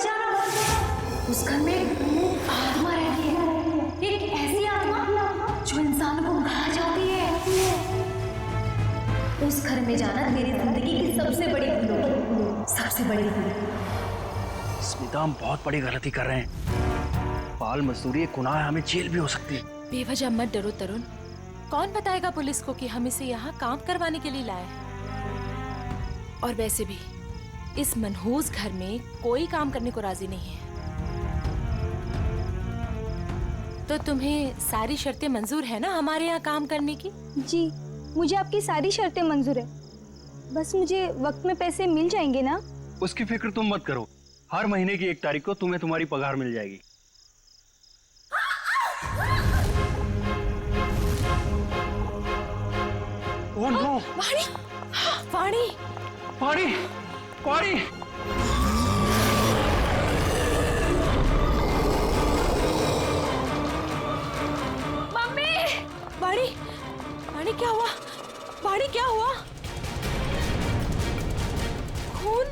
जाना मत। उस घर में आत्मा रहती है, एक ऐसी आत्मा जो इंसान को खा जाती है। उस घर में जाना तेरी जिंदगी की सबसे बड़ी भूल होगी, सबसे बड़ी भूल। स्मिता, हम बहुत बड़ी गलती कर रहे हैं। बाल मजदूरी एक गुनाह है, हमें जेल भी हो सकती है। बेवजह मत डरो तरुण। कौन बताएगा पुलिस को कि हम इसे यहाँ काम करवाने के लिए लाए हैं? और वैसे भी इस मनहूस घर में कोई काम करने को राजी नहीं है। तो तुम्हें सारी शर्तें मंजूर है ना हमारे यहाँ काम करने की? जी, मुझे आपकी सारी शर्तें मंजूर है। बस मुझे वक्त में पैसे मिल जाएंगे ना? उसकी फिक्र तुम मत करो, हर महीने की 1 तारीख को तुम्हें तुम्हारी पगार मिल जाएगी। Oh no! वाणी! वाणी! वाणी! वाणी! मम्मी! वाणी! वाणी क्या हुआ? वाणी क्या हुआ? खून?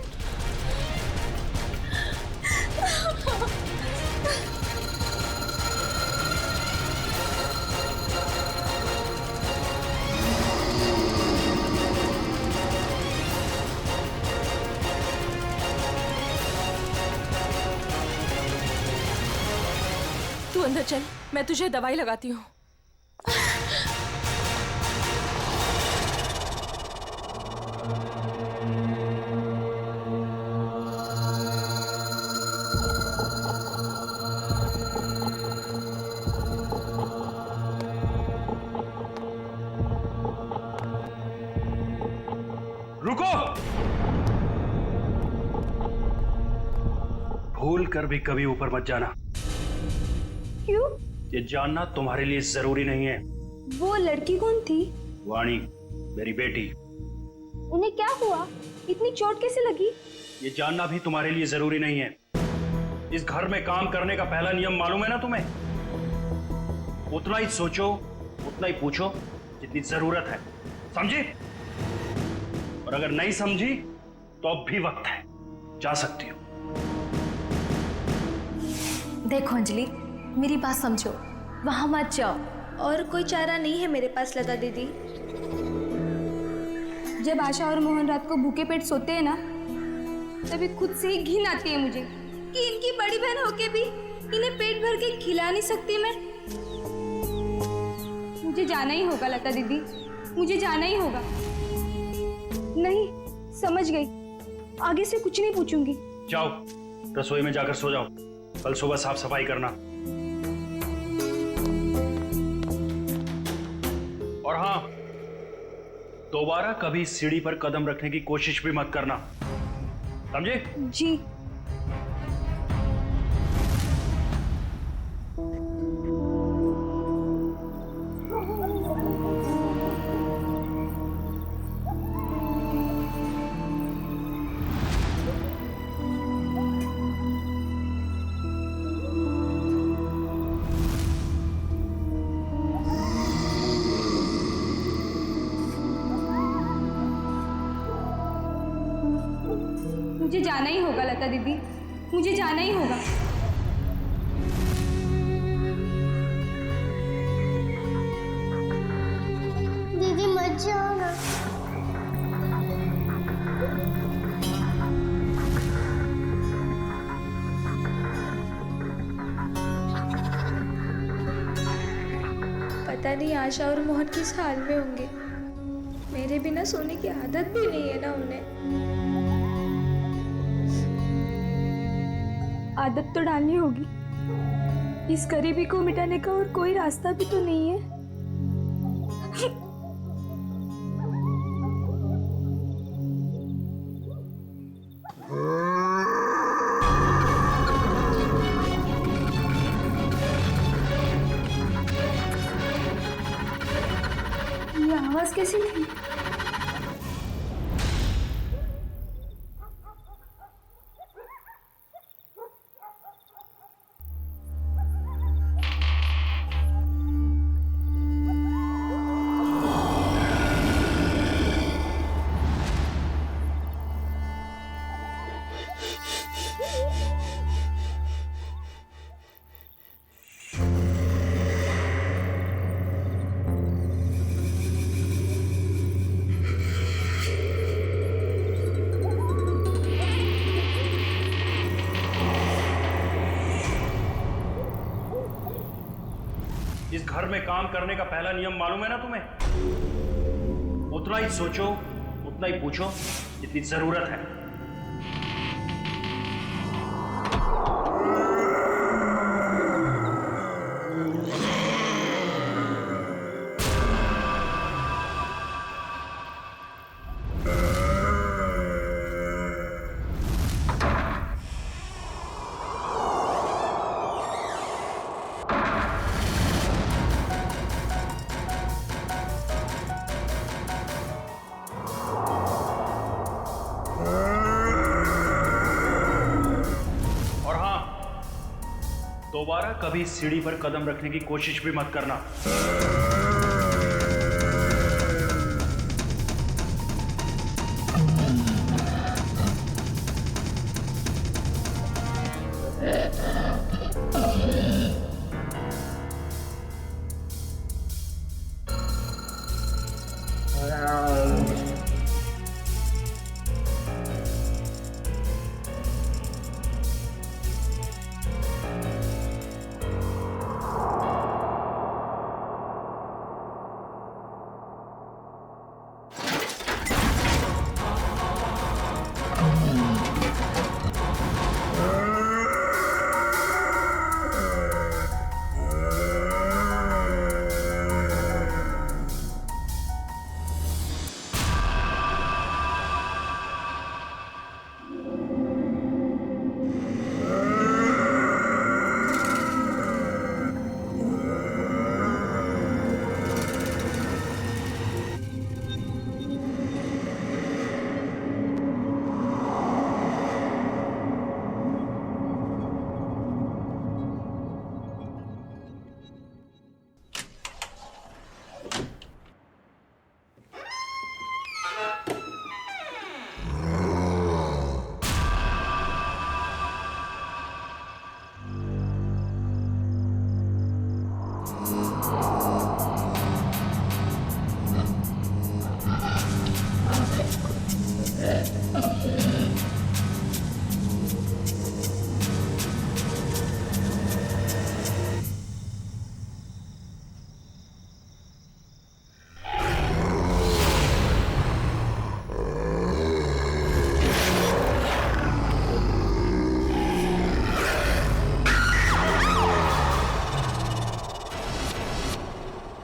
तू अंदर चल, मैं तुझे दवाई लगाती हूँ। रुको! भूल कर भी कभी ऊपर मत जाना। क्यों? ये जानना तुम्हारे लिए जरूरी नहीं है। वो लड़की कौन थी? वाणी, मेरी बेटी। उन्हें क्या हुआ? इतनी चोट कैसे लगी? ये जानना भी तुम्हारे लिए जरूरी नहीं है। इस घर में काम करने का पहला नियम मालूम है ना तुम्हें? उतना ही सोचो, उतना ही पूछो जितनी जरूरत है, समझी? और अगर नहीं समझी तो अब भी वक्त है, जा सकती हो। देखो अंजलि, मेरी बात समझो, वहां मत जाओ। और कोई चारा नहीं है मेरे पास लता दीदी। जब आशा और मोहन रात को भूखे पेट सोते हैं ना, तभी खुद से ही घिन आती है मुझे कि इनकी बड़ी बहन होके भी इन्हें पेट भर के खिला नहीं सकती मैं। मुझे जाना ही होगा लता दीदी, मुझे जाना ही होगा। नहीं, समझ गई, आगे से कुछ नहीं पूछूंगी। जाओ, रसोई में जाकर सो जाओ, कल सुबह साफ सफाई करना। और हाँ, दोबारा कभी सीढ़ी पर कदम रखने की कोशिश भी मत करना, समझे? जी। मुझे जाना ही होगा लता दीदी, मुझे जाना ही होगा। दीदी मत जाओ ना। पता नहीं आशा और मोहन किस हाल में होंगे। मेरे बिना सोने की आदत भी नहीं है ना उन्हें। आदत तो डालनी होगी। इस गरीबी को मिटाने का और कोई रास्ता भी तो नहीं है। ये आवाज कैसी थी? इस घर में काम करने का पहला नियम मालूम है ना तुम्हें? उतना ही सोचो, उतना ही पूछो जितनी जरूरत है। दोबारा कभी सीढ़ी पर कदम रखने की कोशिश भी मत करना।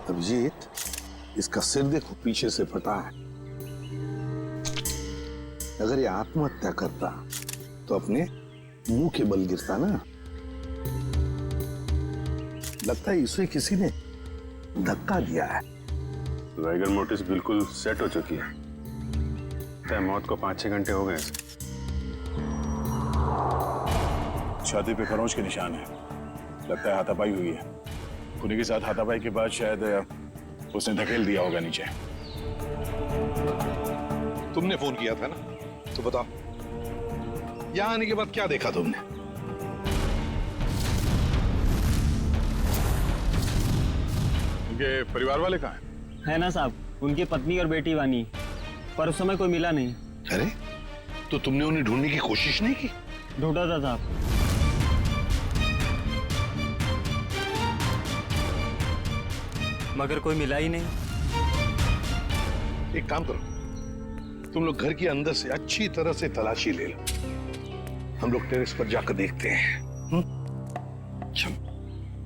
अभिजीत, इसका सिर देखो, पीछे से फटा है। अगर ये आत्महत्या करता तो अपने मुंह के बल गिरता ना। लगता है इसे किसी ने धक्का दिया है। वाइगर मोटिस बिल्कुल सेट हो चुकी है। मौत को 5-6 घंटे हो गए। छाती पे खरोंच के निशान है। लगता है हाथापाई हुई है। खुली के साथ हाथापाई के बाद शायद उसने धकेल दिया होगा नीचे। तुमने फोन किया था ना, तो बताओ यहां आने के बाद क्या देखा तुमने? उनके परिवार वाले कहाँ हैं? है ना साहब, उनकी पत्नी और बेटी वानी, पर उस समय कोई मिला नहीं। अरे तो तुमने उन्हें ढूंढने की कोशिश नहीं की? ढूंढा था साहब। मगर कोई मिला ही नहीं। एक काम करो, तुम लोग घर के अंदर से अच्छी तरह से तलाशी ले लो। हम लोग टेरेस पर जाकर देखते हैं।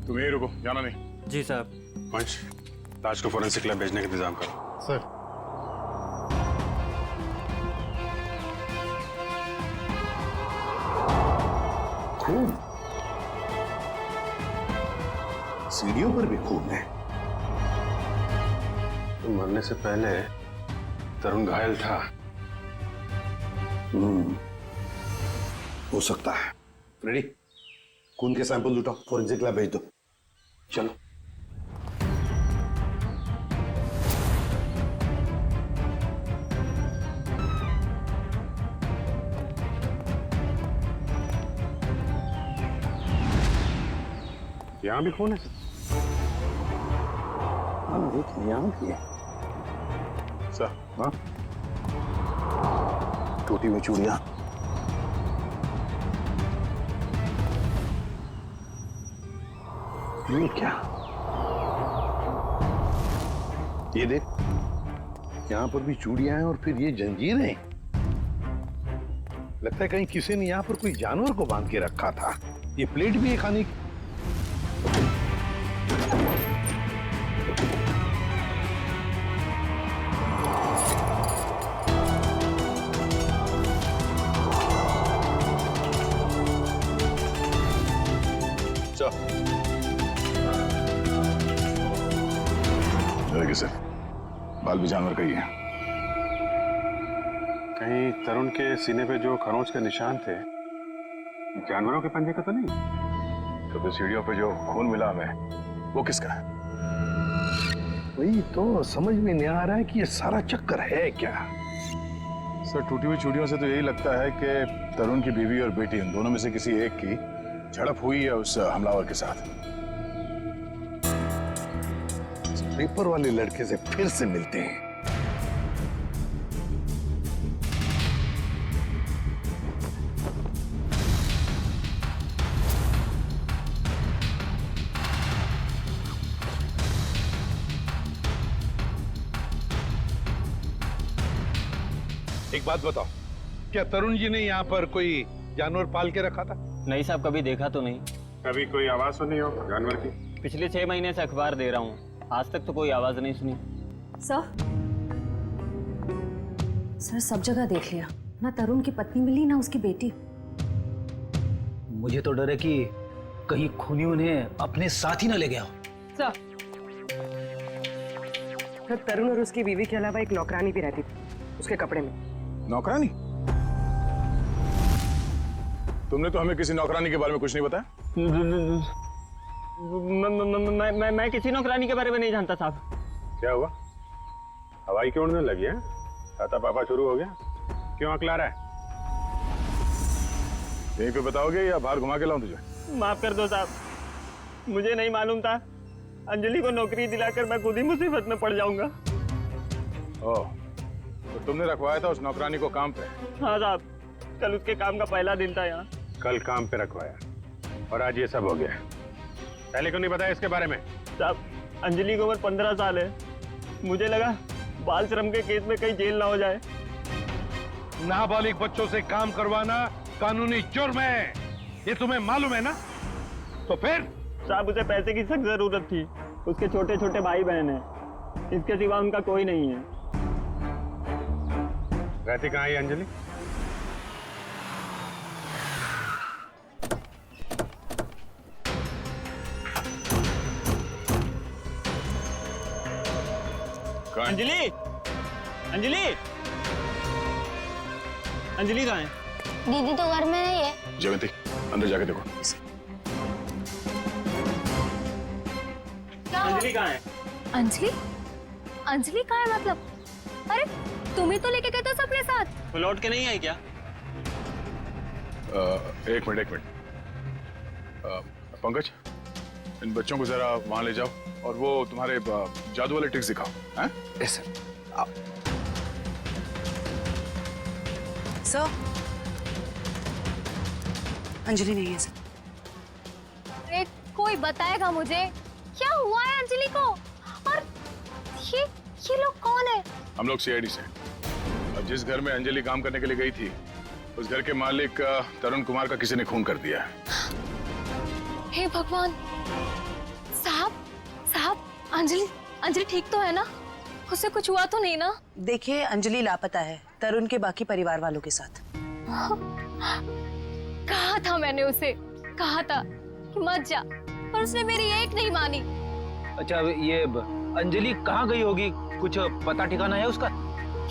तुम यहीं रुको, जाना नहीं। जी साहब। पंच, ताज को फोरेंसिक लैब भेजने का इंतजाम करो। सर। खून, सीढ़ियों पर भी खून है। मरने से पहले तरुण घायल था। हो सकता है। रेडी, खून के सैंपल उठाओ, फोरेंसिक लैब भेज दो। चलो। यहाँ भी खून है। हाँ, यहाँ भी है। सर, हाँ, टोटी में चूड़ियां। ये क्या? ये देख, यहाँ पर भी चूड़ियां हैं और फिर ये जंजीरें। लगता है कहीं किसी ने यहाँ पर कोई जानवर को बांध के रखा था। ये प्लेट भी है खाने की। देखिए सर, बाल भी जानवर का ही है। कहीं तरुण के सीने पे जो खरोंच के निशान थे जानवरों के पंजे का तो नहीं? तो फिर सीढ़ियों पे जो खून मिला हमें, वो किसका है? वही तो समझ में नहीं आ रहा है कि ये सारा चक्कर है क्या। सर, टूटी हुई चूड़ियों से तो यही लगता है कि तरुण की बीवी और बेटी, उन दोनों में से किसी एक की झड़प हुई है उस हमलावर के साथ। पेपर वाले लड़के से फिर से मिलते हैं। एक बात बताओ, क्या तरुण जी ने यहाँ पर कोई जानवर पाल के रखा था? नहीं साहब, कभी देखा तो नहीं। कभी कोई आवाज सुनी हो जानवर की? पिछले 6 महीने से अखबार दे रहा हूँ, आज तक तो कोई आवाज नहीं सुनी। सर सब जगह देख लिया, ना तरुण की पत्नी मिली ना उसकी बेटी। मुझे तो डर है कि कहीं खूनी उन्हें अपने साथ ही न ले गया हो। तो तरुण और उसकी बीवी के अलावा एक नौकरानी भी रहती थी उसके कपड़े में। नौकरानी? तुमने तो हमें किसी नौकरानी के बारे में कुछ नहीं बताया। मैं किसी नौकरानी के बारे में नहीं जानता साहब। क्या हुआ? हवाई क्यों उड़ने लगी है? छाता पापा शुरू हो गया? क्यों अकला रहा है? यहीं पे बताओगे या बाहर घुमा के लाऊं तुझे? माफ कर दो साहब, मुझे नहीं मालूम था। अंजलि को नौकरी दिलाकर मैं खुद ही मुसीबत में पड़ जाऊंगा। ओह, तो तुमने रखवाया था उस नौकरानी को काम पे? हाँ साहब, कल उसके काम का पहला दिन था यहाँ। कल काम पे रखवाया और आज ये सब हो गया। पहले क्यों नहीं बताया इसके बारे में? साहब, अंजलि की उम्र 15 साल है। मुझे लगा बाल श्रम के केस में कहीं जेल ना हो जाए। नाबालिग बच्चों से काम करवाना कानूनी जुर्म है, ये तुम्हें मालूम है ना? तो फिर? साहब, उसे पैसे की सख्त जरूरत थी। उसके छोटे छोटे भाई बहन हैं, इसके सिवा उनका कोई नहीं है। रहती कहाँ है अंजलि? अंजलि, अंजलि, अंजलि कहाँ है? दीदी तो घर में नहीं है। जयवंती, अंदर जाके देखो। अंजलि कहाँ है? अंजलि? अंजलि कहाँ है मतलब? अरे तुम ही तो लेके गए थे सबके साथ। वो लौट के नहीं आई क्या? एक मिनट। पंकज, इन बच्चों को जरा वहां ले जाओ और वो तुम्हारे जादू वाले ट्रिक्स दिखाओ। हैं? Yes sir. सर, अंजलि नहीं है सर। अरे कोई बताएगा मुझे क्या हुआ है अंजलि को? और ये लोग कौन है? हम लोग सीआईडी से। अब जिस घर में अंजलि काम करने के लिए गई थी, उस घर के मालिक तरुण कुमार का किसी ने खून कर दिया है। हे भगवान! साहब, अंजलि ठीक तो है ना? उसे कुछ हुआ तो नहीं ना? देखिए, अंजलि लापता है तरुण के बाकी परिवार वालों के साथ। कहा था मैंने उसे, कहा था कि मत जा, पर उसने मेरी एक नहीं मानी। अच्छा, ये अंजलि कहाँ गई होगी? कुछ पता ठिकाना है उसका?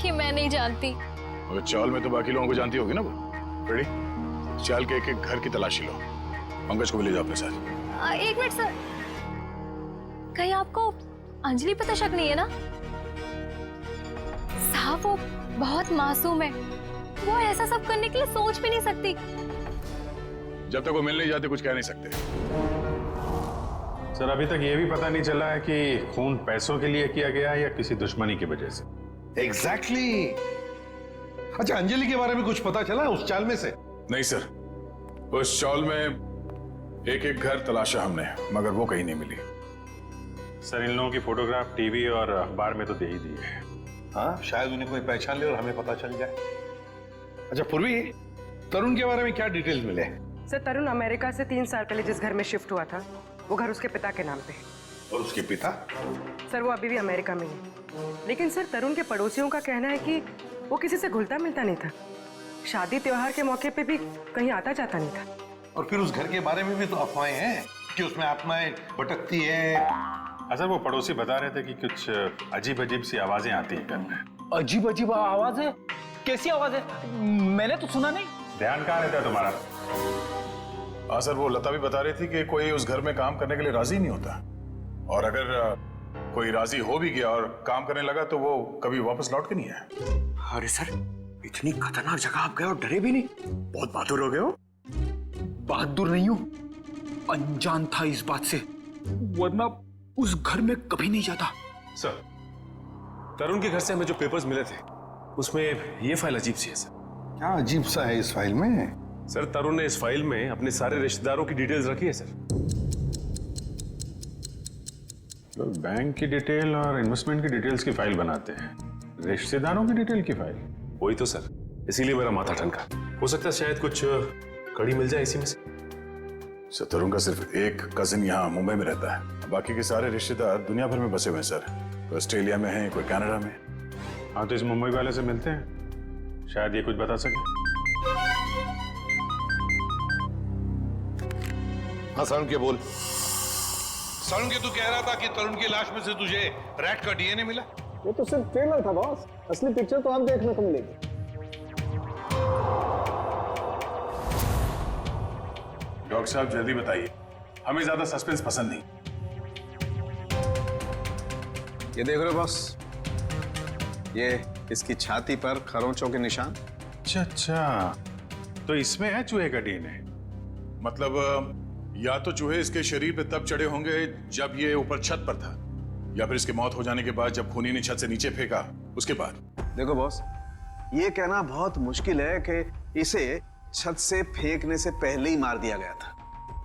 कि मैं नहीं जानती। और चाल में तो बाकी लोगों को जानती होगी ना वो। रेडी? चाल के एक घर की तलाशी लो। पंकज को भी ले जाओ अपने साथ। एक मिनट सर, कहीं आपको अंजलि पे तो शक नहीं है ना? साहब, वो बहुत मासूम है, वो ऐसा सब करने के लिए सोच भी नहीं सकती। जब तक वो मिल नहीं जाते कुछ कह नहीं सकते। सर, अभी तक ये भी पता नहीं चला है कि खून पैसों के लिए किया गया है या किसी दुश्मनी की वजह से। एग्जैक्टली। अच्छा, अंजलि के बारे में कुछ पता चला उस चाल में से? नहीं सर, उस चाल में एक घर तलाशा हमने, मगर वो कहीं नहीं मिली। सर इन लोगों की फोटोग्राफ टीवी और अखबार में तो दे ही दी है। हाँ, शायद उन्हें कोई पहचान ले और हमें पता चल जाए। अच्छा पूर्वी, तरुण के बारे में क्या डिटेल्स मिले? सर तरुण अमेरिका से 3 साल पहले जिस घर में शिफ्ट हुआ था वो घर उसके पिता के नाम पे है। और उसके पिता? सर वो अभी भी अमेरिका में ही है। लेकिन सर तरुण के पड़ोसियों का कहना है कि वो किसी से घुलता मिलता नहीं था। शादी त्योहार के मौके पे भी कहीं आता जाता नहीं था। और फिर उस घर के बारे में भी तो अफवाहें हैं कि उसमें आत्माएं भटकती है। सर वो पड़ोसी बता रहे थे कि कुछ अजीब अजीब सी आवाजें आती हैं घर में। अजीब अजीब आवाज है? कैसी आवाज है? मैंने तो सुना नहीं। ध्यान कहाँ रहता है तुम्हारा? हाँ सर, वो लता भी बता रही थी कि कोई उस घर में काम करने के लिए राजी नहीं होता, और अगर कोई राजी हो भी गया और काम करने लगा तो वो कभी वापस लौट के नहीं आया। अरे सर, इतनी खतरनाक जगह आप गए और डरे भी नहीं? बहुत बहादुर हो गए हो। बहादुर नहीं हूं, अनजान था इस बात से, वरना उस घर में कभी नहीं जाता। सर, तरुण के घर से हमें जो पेपर्स मिले थे उसमें ये फाइल अजीब सी है सर। क्या अजीब सा है इस फाइल में? सर तरुण ने इस फाइल में अपने सारे रिश्तेदारों की डिटेल्स रखी है सर। तो बैंक की डिटेल और इन्वेस्टमेंट की डिटेल्स की फाइल बनाते हैं, रिश्तेदारों की डिटेल की फाइल? वही तो सर, इसीलिए मेरा माथा ठनका। हो सकता है शायद कुछ कड़ी मिल जाए इसी में से। सर तरुण का सिर्फ एक कजिन यहाँ मुंबई में रहता है, बाकी के सारे रिश्तेदार दुनिया भर में बसे हुए हैं सर। कोई ऑस्ट्रेलिया में है, कोई कनाडा में। हाँ तो इस मुंबई वाले से मिलते हैं, शायद ये कुछ बता सके। हाँ सारुण के बोल। सारुण के तू कह रहा था कि तरुण की लाश में से तुझे रैट का डीएनए मिला? वो तो सिर्फ ट्रेलर था बॉस, असली पिक्चर तो आप देखने को मिलेगी। डॉक्टर साहब जल्दी बताइए, हमें ज्यादा सस्पेंस पसंद नहीं। ये देख रहे हो बॉस, ये इसकी छाती पर खरोंचों के निशान। अच्छा, तो इसमें है चूहे का डीएनए। मतलब या तो चूहे इसके शरीर पे तब चढ़े होंगे जब ये ऊपर छत पर था, या फिर इसकी मौत हो जाने के बाद जब खूनी ने छत से नीचे फेंका उसके बाद। देखो बॉस, ये कहना बहुत मुश्किल है कि इसे छत से फेंकने से पहले ही मार दिया गया था,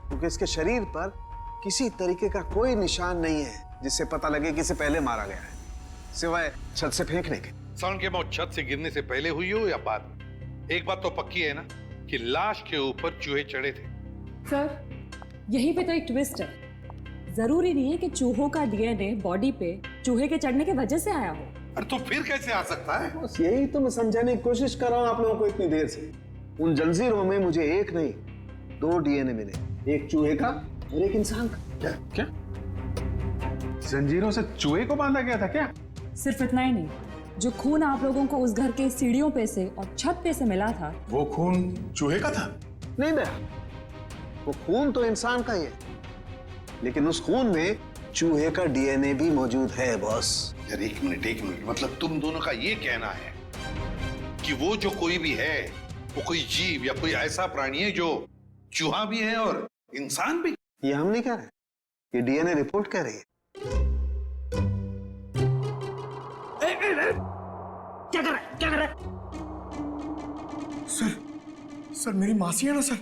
क्योंकि इसके शरीर पर किसी तरीके का कोई निशान नहीं है जिससे पता लगे कि इसे पहले मारा गया है, सिवाय छत से फेंकने के। सारुण की मौत छत से गिरने से पहले हुई हो या बाद? एक बात तो पक्की है ना कि लाश के ऊपर चूहे चढ़े थे। सर यहीं पे तो एक ट्विस्ट है। जरूरी नहीं है कि चूहों का डीएनए बॉडी पे चूहे के चढ़ने की वजह से आया हो। अरे तो फिर कैसे आ सकता है? बस यही तो मैं समझाने की कोशिश कर रहा हूँ आप लोगों को इतनी देर से। उन जंजीरों में मुझे एक नहीं 2 डीएनए मिले, एक चूहे का और एक इंसान का। क्या जंजीरों से चूहे को बांधा गया था क्या? सिर्फ इतना ही नहीं, जो खून आप लोगों को उस घर के सीढ़ियों पे से और छत पे से मिला था, वो खून चूहे का था? नहीं दया, वो खून तो इंसान का ही है, लेकिन उस खून में चूहे का डीएनए भी मौजूद है बॉस। यार एक मिनट, मतलब तुम दोनों का ये कहना है कि वो जो कोई भी है वो कोई जीव या कोई ऐसा प्राणी है जो चूहा भी है और इंसान भी? ये हम नहीं कह रहे, ये डीएनए रिपोर्ट कह रही है। क्या कर रहा है? सर मेरी मासी है ना सर,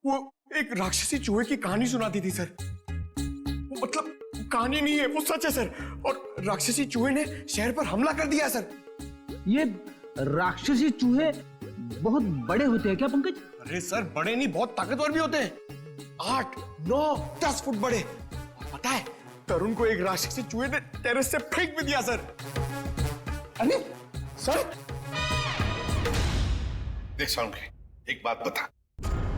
वो एक राक्षसी चूहे की कहानी सुनाती थी सर। वो मतलब कहानी नहीं है, वो सच है सर। और राक्षसी चूहे ने शहर पर हमला कर दिया सर। ये राक्षसी चूहे बहुत बड़े होते हैं क्या पंकज? अरे सर बड़े नहीं, बहुत ताकतवर भी होते हैं। 8, 9, 10 फुट बड़े। और पता है तरुण को एक राक्षसी चूहे ने टेरेस से फेंक भी दिया सर। अरे सर देख सारुण के, एक बात बता,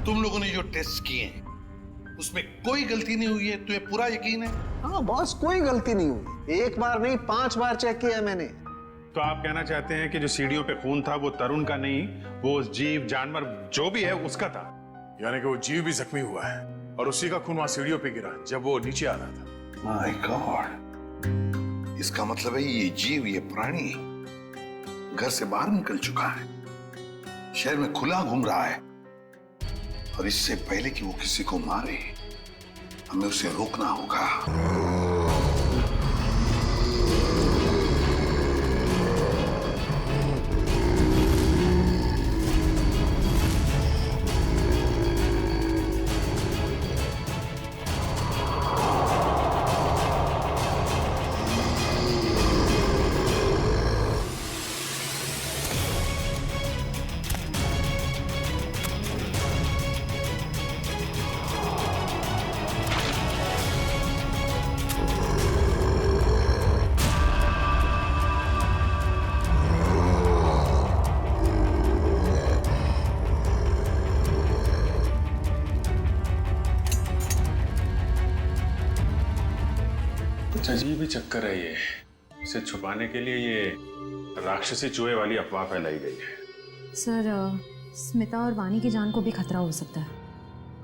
तुम लोगों ने जो टेस्ट किए हैं उसमें कोई गलती नहीं हुई है? तुम्हें पूरा यकीन है? हाँ बॉस, कोई गलती नहीं हुई। एक बार नहीं 5 बार चेक किया मैंने। तो आप कहना चाहते हैं कि जो सीढ़ियों पे खून था वो तरुण का नहीं, वो जीव जानवर जो भी है उसका था? यानी कि वो जीव भी जख्मी हुआ है और उसी का खून वहां सीढ़ियों पे गिरा जब वो नीचे आ रहा था। माय गॉड, इसका मतलब है ये जीव, ये प्राणी घर से बाहर निकल चुका है, शहर में खुला घूम रहा है, और इससे पहले कि वो किसी को मारे हमें उसे रोकना होगा। कुछ अजीब ही चक्कर है ये। इसे छुपाने के लिए ये राक्षसी चूहे वाली अफवाह फैलाई गई है। सर स्मिता और वानी की जान को भी खतरा हो सकता है।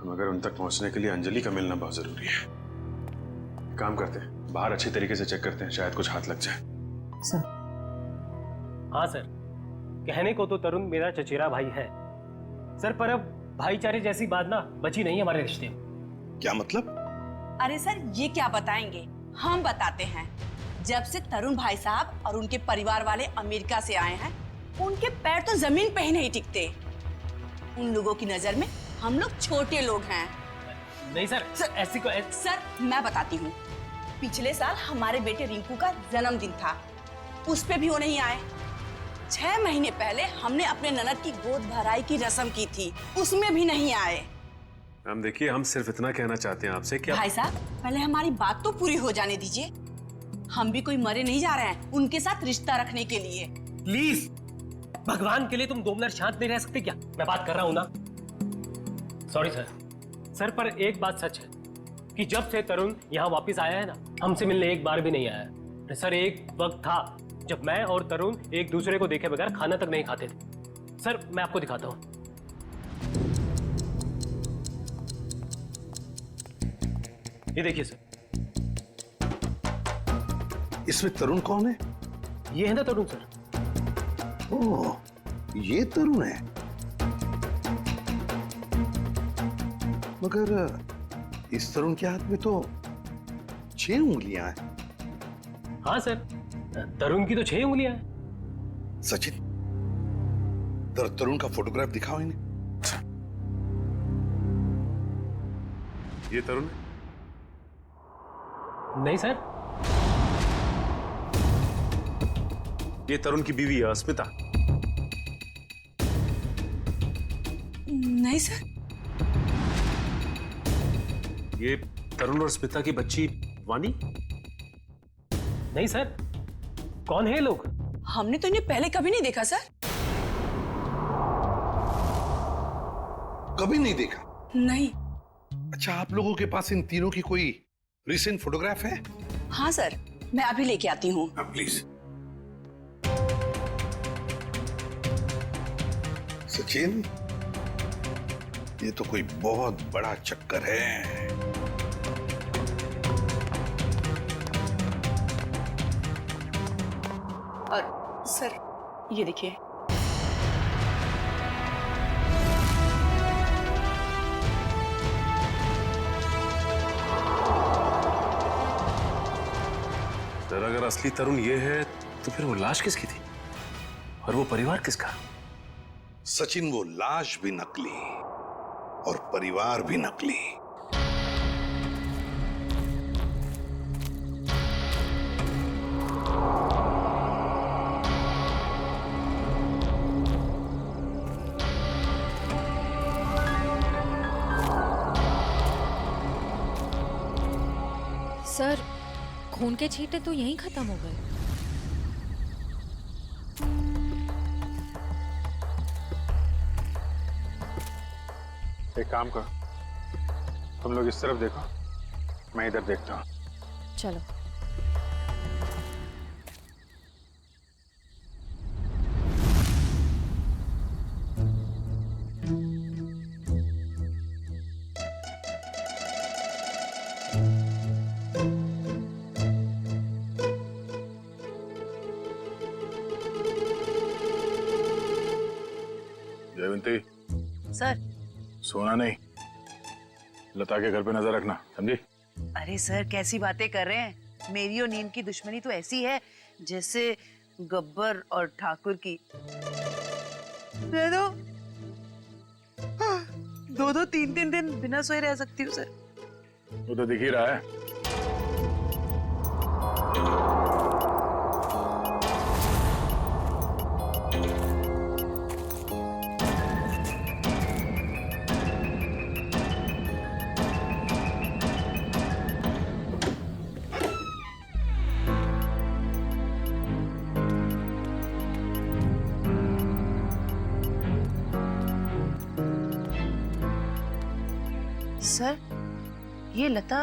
मगर उन तक पहुंचने के लिए अंजलि का मिलना बहुत जरूरी है। काम करते हैं, बाहर अच्छी तरीके से चेक करते हैं, शायद कुछ हाथ लग जाए। सर। हाँ सर, कहने को तो तरुण मेरा चचेरा भाई है सर, पर अब भाईचारे जैसी बात ना बची नहीं हमारे रिश्ते में। क्या मतलब? अरे सर ये क्या बताएंगे, हम बताते हैं। जब से तरुण भाई साहब और उनके परिवार वाले अमेरिका से आए हैं, उनके पैर तो जमीन पे ही नहीं टिकते। उन लोगों की नजर में हम लोग छोटे लोग हैं। नहीं सर, ऐसी को सर मैं बताती हूँ, पिछले साल हमारे बेटे रिंकू का जन्मदिन था, उस पे भी वो नहीं आए। 6 महीने पहले हमने अपने ननद की गोद भराई की रस्म की थी, उसमें भी नहीं आए। मैम देखिए, हम सिर्फ इतना कहना चाहते हैं आपसे कि भाई साहब पहले हमारी बात तो पूरी हो जाने दीजिए। हम भी कोई मरे नहीं जा रहे हैं उनके साथ रिश्ता रखने के लिए। प्लीज भगवान के लिए तुम 2 मिनट शांत नहीं रह सकते क्या? मैं बात कर रहा हूँ ना। सॉरी सर, पर एक बात सच है कि जब से तरुण यहाँ वापस आया है ना, हमसे मिलने एक बार भी नहीं आया है। सर एक वक्त था जब मैं और तरुण एक दूसरे को देखे बगैर खाना तक नहीं खाते थे। सर मैं आपको दिखाता हूँ, ये देखिए सर। इसमें तरुण कौन है? ये है ना तरुण सर। ओह, ये तरुण है। मगर इस तरुण के हाथ में तो 6 उंगलियां हैं। हाँ सर, तरुण की तो 6 उंगलियां हैं। सचिन, तरुण का फोटोग्राफ दिखाओ इन्हें। ये तरुण है? नहीं सर, ये तरुण की बीवी है स्मिता। नहीं सर। ये तरुण और स्मिता की बच्ची वानी? नहीं सर, कौन है ये लोग? हमने तो इन्हें पहले कभी नहीं देखा सर। कभी नहीं देखा? नहीं। अच्छा, आप लोगों के पास इन तीनों की कोई रिसेंट फोटोग्राफ है? हाँ सर, मैं अभी लेके आती हूँ। प्लीज। सचिन, ये तो कोई बहुत बड़ा चक्कर है। और सर ये देखिए, सर अगर असली तरुण ये है तो फिर वो लाश किसकी थी और वो परिवार किसका? सचिन, वो लाश भी नकली और परिवार भी नकली। सर खून के छींटे तो यहीं खत्म हो गए। एक काम करो, तुम लोग इस तरफ देखो, मैं इधर देखता हूँ। चलो। जयवंती, सर। सोना नहीं, लता के घर पे नजर रखना, समझी? अरे सर कैसी बातें कर रहे हैं, मेरी और नीम की दुश्मनी तो ऐसी है जैसे गब्बर और ठाकुर की। दे दो, 2-2, 3-3 दिन बिना सोए रह सकती हूँ सर। वो तो दिख ही रहा है। सर ये लता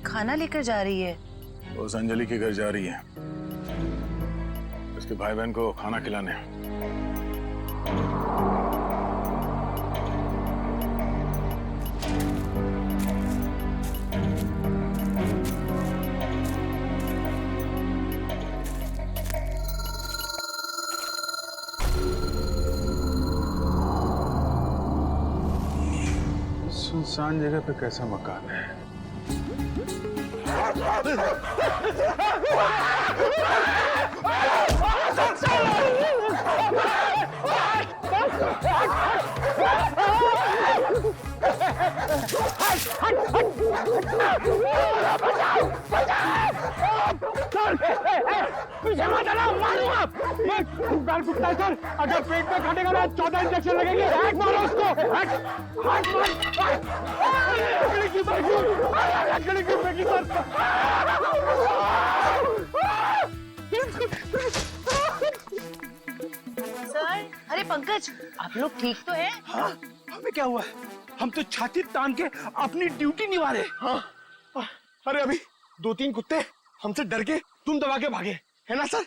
खाना लेकर जा रही है, उस अंजलि के घर जा रही है, उसके भाई बहन को खाना खिलाने। सुनसान जगह पे कैसा मकान है? पीछे मत आना, मारूंगा। गाल कुत्ता है सर, अगर पेट में काटेगा ना 14 इंजेक्शन लगेंगे। हैक मारो उसको, हैक, हैक मार। लकड़ी की बैगी, लकड़ी की बैगी सर। सर, अरे पंकज, आप लोग ठीक तो हैं? हाँ, हमें क्या हुआ? हम तो छाती तान के अपनी ड्यूटी निभा रहे। हाँ, अरे अभी 2-3 कुत्ते हमसे डर के तुम दबा के भागे, है ना सर?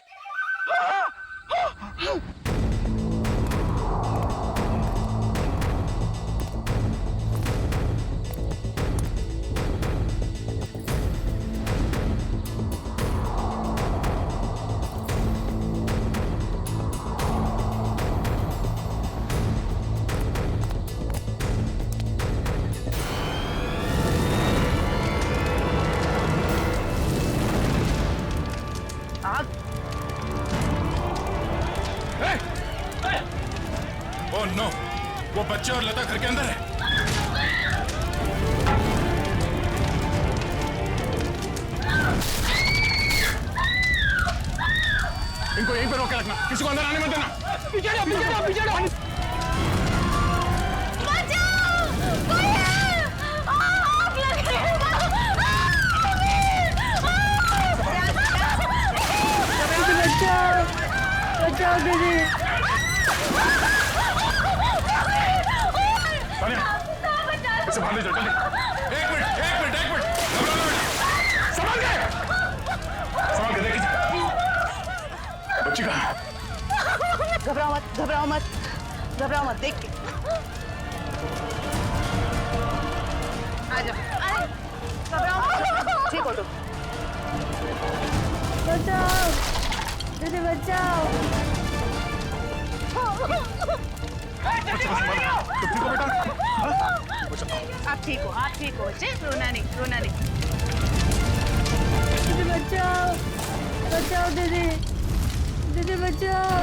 ओह नो, वो बच्चे और लता घर के अंदर है। इनको यहीं पे रोक के रखना, किसी को अंदर आने मत देना। पीछे जाओ, पीछे जाओ, पीछे जाओ। बचाओ दीदी। इसे बाहर ले जाओ, जल्दी। एक मिनट। संभाल के देखिए। बच्ची कहाँ? घबराओ मत, देख के। आ जाओ, घबराओ मत, ठीक हो तुम। बचाओ दीदी, बचाओ। आप ठीक हो बच्चे, रोना नहीं। दीदी बचाओ दीदी बचाओ।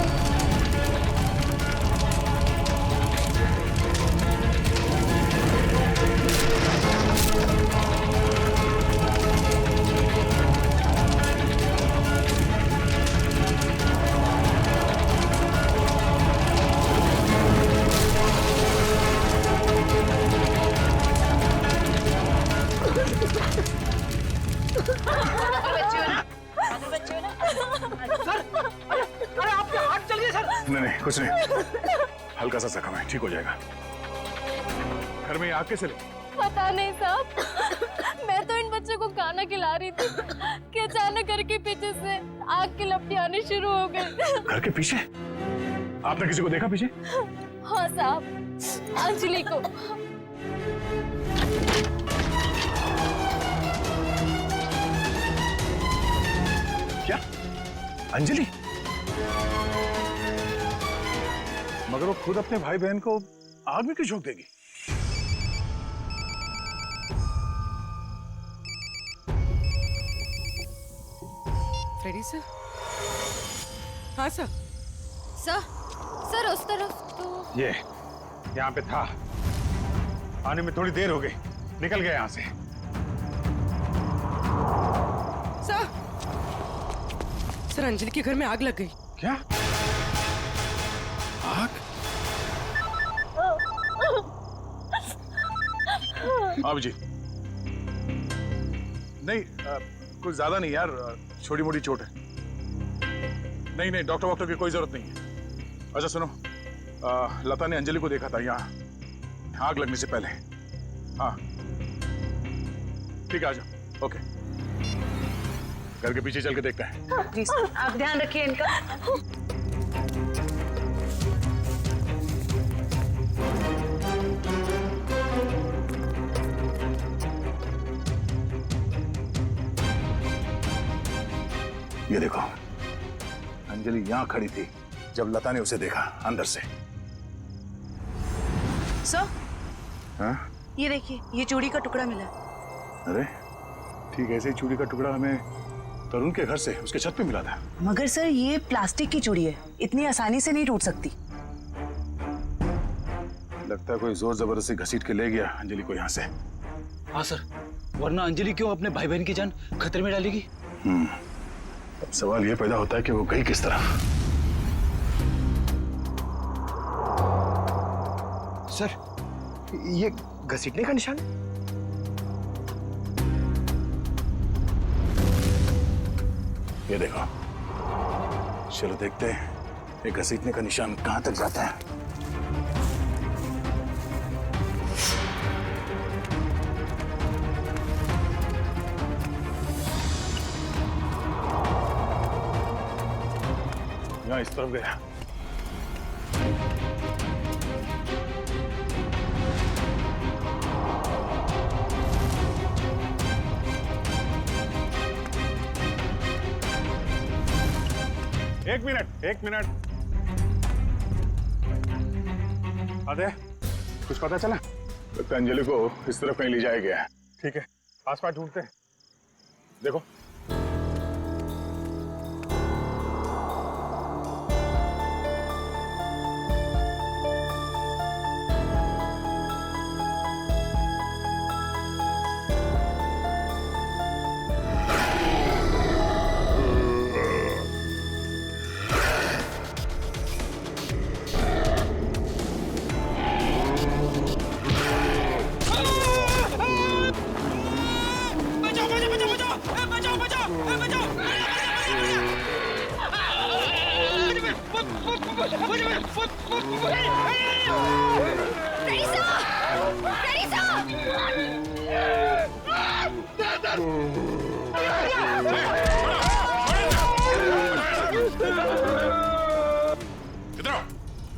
नहीं, कुछ नहीं, हल्का सा जख्म है, ठीक हो जाएगा। घर में आग कैसे लगी? पता नहीं साहब, मैं तो इन बच्चों को खाना खिला रही थी कि अचानक घर के पीछे से आग की लपटें आनी शुरू हो गई। घर के पीछे? आपने किसी को देखा पीछे? हाँ साहब, अंजलि को। क्या? अंजलि? मगर वो खुद अपने भाई बहन को आग में क्यों झोंक देगी? Freddy sir? हाँ सर। सर उस तरफ तो। ये यहाँ पे था, आने में थोड़ी देर हो गई, निकल गया यहाँ से। सर अंजलि के घर में आग लग गई। क्या? आग? अब जी नहीं, कुछ ज्यादा नहीं यार, छोटी मोटी चोट है। नहीं डॉक्टर वॉक्टर की कोई जरूरत नहीं है। अच्छा सुनो, लता ने अंजलि को देखा था यहाँ आग लगने से पहले। हाँ ठीक है, आ जाओ। ओके घर के पीछे चल के देखते हैं। प्लीज आप ध्यान रखिए इनका। ये देखो, अंजलि यहां खड़ी थी जब लता ने उसे देखा अंदर से। सर, हाँ? ये देखिए, ये चूड़ी का टुकड़ा मिला। अरे ठीक ऐसे ही चूड़ी का टुकड़ा हमें तरुण के घर से उसके छत पे मिला था। मगर सर ये प्लास्टिक की चूड़ी है, इतनी आसानी से नहीं टूट सकती। लगता है कोई जोर जबरदस्ती घसीट के ले गया अंजलि को यहाँ से। हाँ सर, वरना अंजलि क्यों अपने भाई बहन की जान खतरे में डालेगी? अब सवाल ये पैदा होता है कि वो गई किस तरफ। सर, ये घसीटने का निशान है? ये देखो, चलो देखते हैं ये घसीटने का निशान कहां तक जाता है। यहाँ इस तरफ गया। एक मिनट अरे कुछ पता चला? लगता है अंजलि को इस तरफ कहीं ले जाया गया है। ठीक है, आसपास ढूंढते हैं। देखो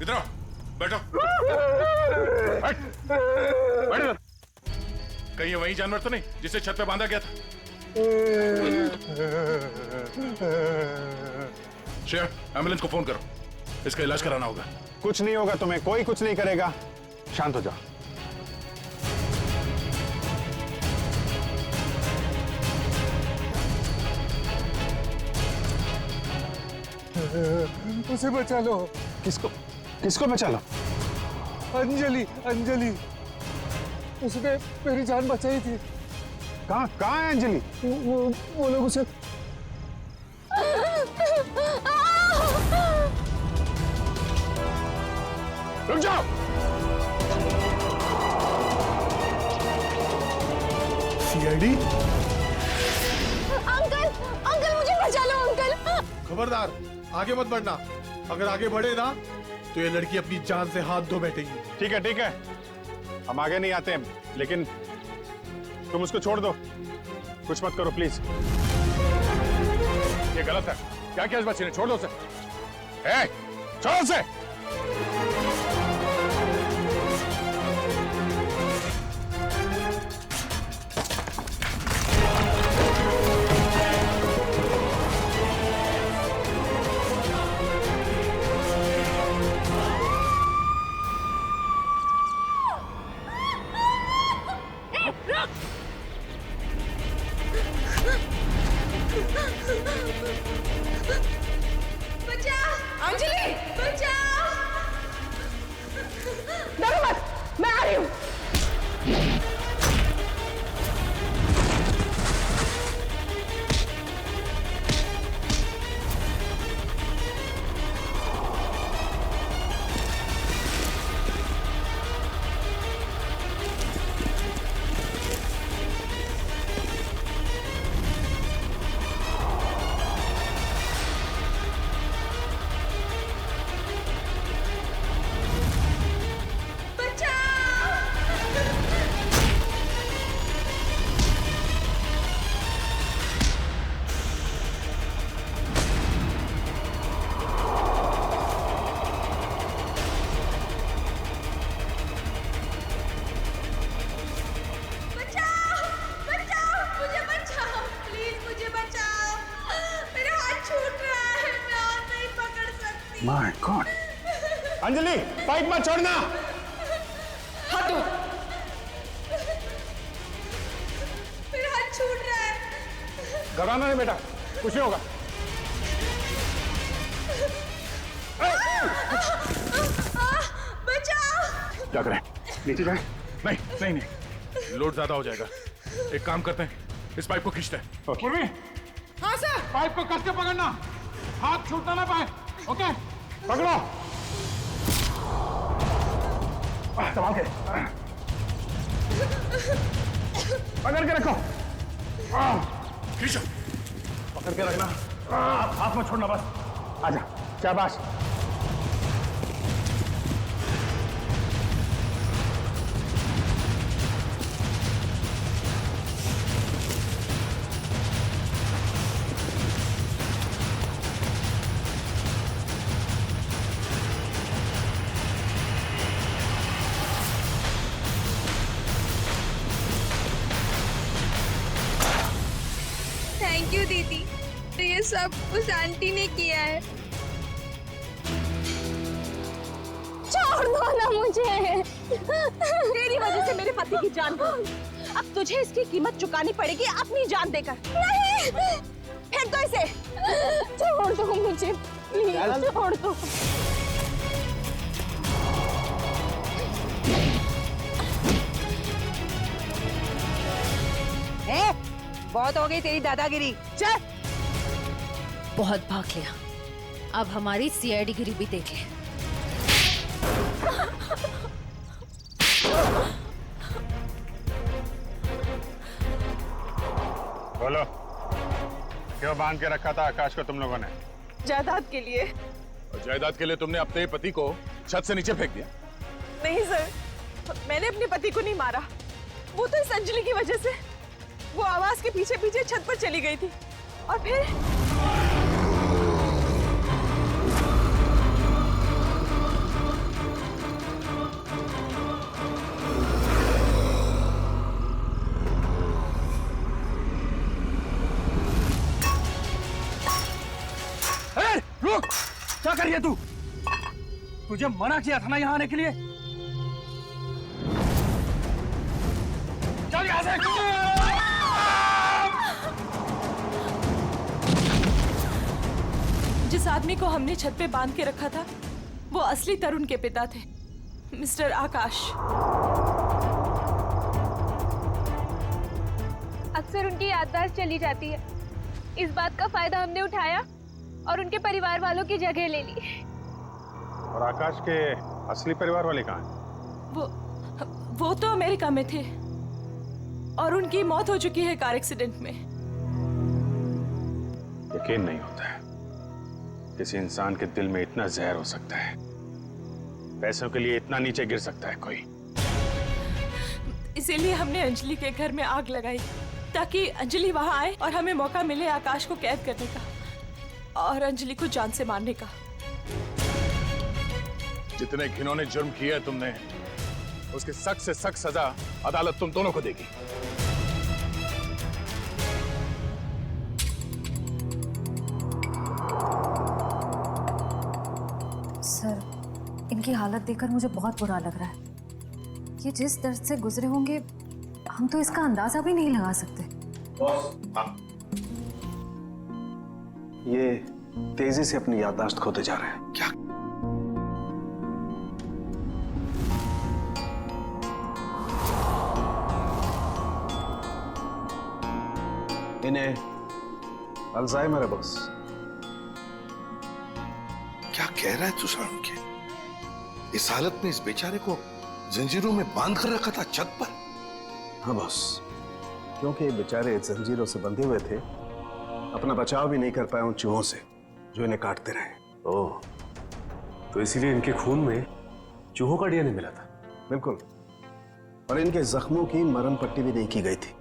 इधर आओ, बैठो। बैठ इधर। कहीं ये वही जानवर तो नहीं जिसे छत पे बांधा गया था? शेर, एम्बुलेंस को फोन करो, इसका इलाज कराना होगा। कुछ नहीं होगा तुम्हें, कोई कुछ नहीं करेगा। शांत हो जाओ। उसे बचा लो। किसको किसको बचा लो? अंजलि, अंजलि, उसने मेरी जान बचाई थी। कहाँ है अंजलि? वो लोग उसे रुक जाओ। सीआईडी? अंकल, अंकल मुझे बचा लो अंकल। खबरदार, आगे मत बढ़ना। अगर आगे बढ़े ना तो ये लड़की अपनी जान से हाथ धो बैठेगी। ठीक है ठीक है, हम आगे नहीं आते, लेकिन तुम उसको छोड़ दो, कुछ मत करो प्लीज। ये गलत है। क्या किया इस बच्चे ने? छोड़ दो उसे। छोड़ो उसे। बचा, अंजलि, बचा। डरो मत, मैं आ रही हूँ। My God. अंजलि, पाइप मत छोड़ना। हटो। मेरा हाथ छूट रहा है। घबराना नहीं बेटा, कुछ नहीं होगा। बचाओ। क्या करें? नीचे जाए? नहीं नहीं नहीं, लोड ज्यादा हो जाएगा। एक काम करते हैं, इस पाइप को खींचते हैं। पूर्वी, हाँ सर। पाइप को कस के पकड़ना, हाथ छूटना ना पाए। ओके, पकड़ो। संभाल के, पकड़ के रखो। खींचो। पकड़ के रखना, हाथ में छोड़ना बस। आजा, शाबाश। थैंक यू दीदी, तो ये सब उस आंटी ने किया है। छोड़ दो ना मुझे। तेरी वजह से मेरे पति की जान गई। अब तुझे इसकी कीमत चुकानी पड़ेगी अपनी जान देकर। नहीं, फेंक दो इसे। छोड़ दो मुझे, प्लीज छोड़ दो। बहुत हो गई तेरी दादागिरी, चल। बहुत भाग लिया, अब हमारी सीआईडी गिरी भी देख ले। बोलो, क्यों बांध के रखा था आकाश को तुम लोगों ने? जायदाद के लिए। और जायदाद के लिए तुमने अपने पति को छत से नीचे फेंक दिया? नहीं सर, मैंने अपने पति को नहीं मारा। वो तो इस अंजलि की वजह से वो आवाज के पीछे पीछे छत पर चली गई थी और फिर रुक, क्या कर रही है तू? तुझे मना किया था ना यहाँ आने के लिए। चल यहाँ से। जिस आदमी को हमने छत पे बांध के रखा था वो असली तरुण के पिता थे, मिस्टर आकाश। अक्सर उनकी याददाश्त चली जाती है। इस बात का फायदा हमने उठाया और उनके परिवार वालों की जगह ले ली। और आकाश के असली परिवार वाले कहाँ हैं? वो तो अमेरिका में थे और उनकी मौत हो चुकी है कार एक्सीडेंट में। यकीन नहीं होता है किसी इंसान के दिल में इतना जहर हो सकता है, पैसों के लिए इतना नीचे गिर सकता है कोई। इसीलिए हमने अंजलि के घर में आग लगाई ताकि अंजलि वहां आए और हमें मौका मिले आकाश को कैद करने का और अंजलि को जान से मारने का। जितने घिनौने जुर्म किए है तुमने, उसकी सख्त से सख्त सजा अदालत तुम दोनों को देगी। सर, इनकी हालत देखकर मुझे बहुत बुरा लग रहा है। ये जिस दर्द से गुजरे होंगे हम तो इसका अंदाजा भी नहीं लगा सकते। ये तेजी से अपनी याददाश्त खोते जा रहे हैं। क्या? इन्हें अल्जाइमर है बॉस। क्या कह रहा है तू सारुण के? इस हालत में इस बेचारे को जंजीरों में बांध कर रखा था छत पर? हाँ बॉस, क्योंकि ये बेचारे जंजीरों से बंधे हुए थे, अपना बचाव भी नहीं कर पाए उन चूहों से जो इन्हें काटते रहे। ओह, तो इसीलिए इनके खून में चूहों का डीएनए मिला था? बिल्कुल, और इनके जख्मों की मरहम पट्टी भी नहीं की गई थी।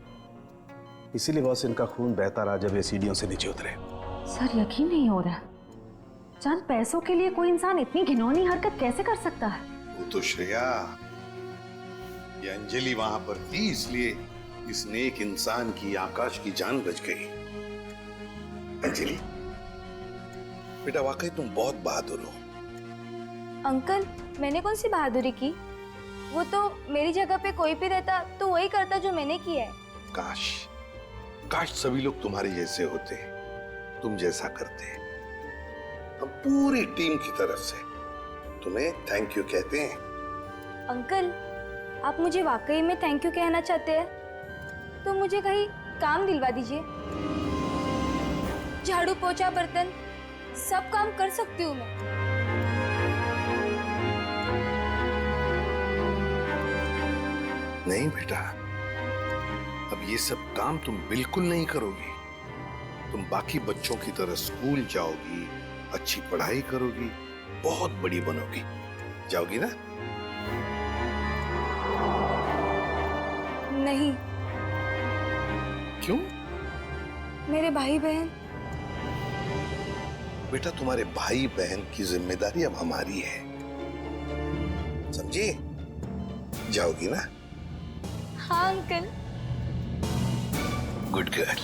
इसीलिए बॉस इनका खून बहता रहा जब ये सीढ़ियों से नीचे उतरे। सर, यकीन नहीं हो रहा, चंद पैसों के लिए कोई इंसान इतनी घिनौनी हरकत कैसे कर सकता है? वो तो श्रेया, ये अंजलि वहां पर थी इसलिए इस नेक इंसान की, आकाश की जान बच गई। अंजलि बेटा, वाकई तुम बहुत बहादुर हो। अंकल, मैंने कौन सी बहादुरी की? वो तो मेरी जगह पे कोई भी रहता तो वही करता जो मैंने किया है। काश काश सभी लोग तुम्हारे जैसे होते, तुम जैसा करते। हम पूरी टीम की तरफ से तुम्हें थैंक यू कहते हैं। अंकल, आप मुझे वाकई में थैंक यू कहना चाहते हैं तो मुझे कहीं काम दिलवा दीजिए। झाड़ू पोछा बर्तन सब काम कर सकती हूँ मैं। नहीं बेटा, अब ये सब काम तुम बिल्कुल नहीं करोगी। तुम बाकी बच्चों की तरह स्कूल जाओगी, अच्छी पढ़ाई करोगी, बहुत बड़ी बनोगी। जाओगी ना? नहीं। क्यों? मेरे भाई बहन। बेटा, तुम्हारे भाई बहन की जिम्मेदारी अब हमारी है, समझी? जाओगी ना? हाँ अंकल। Good girl.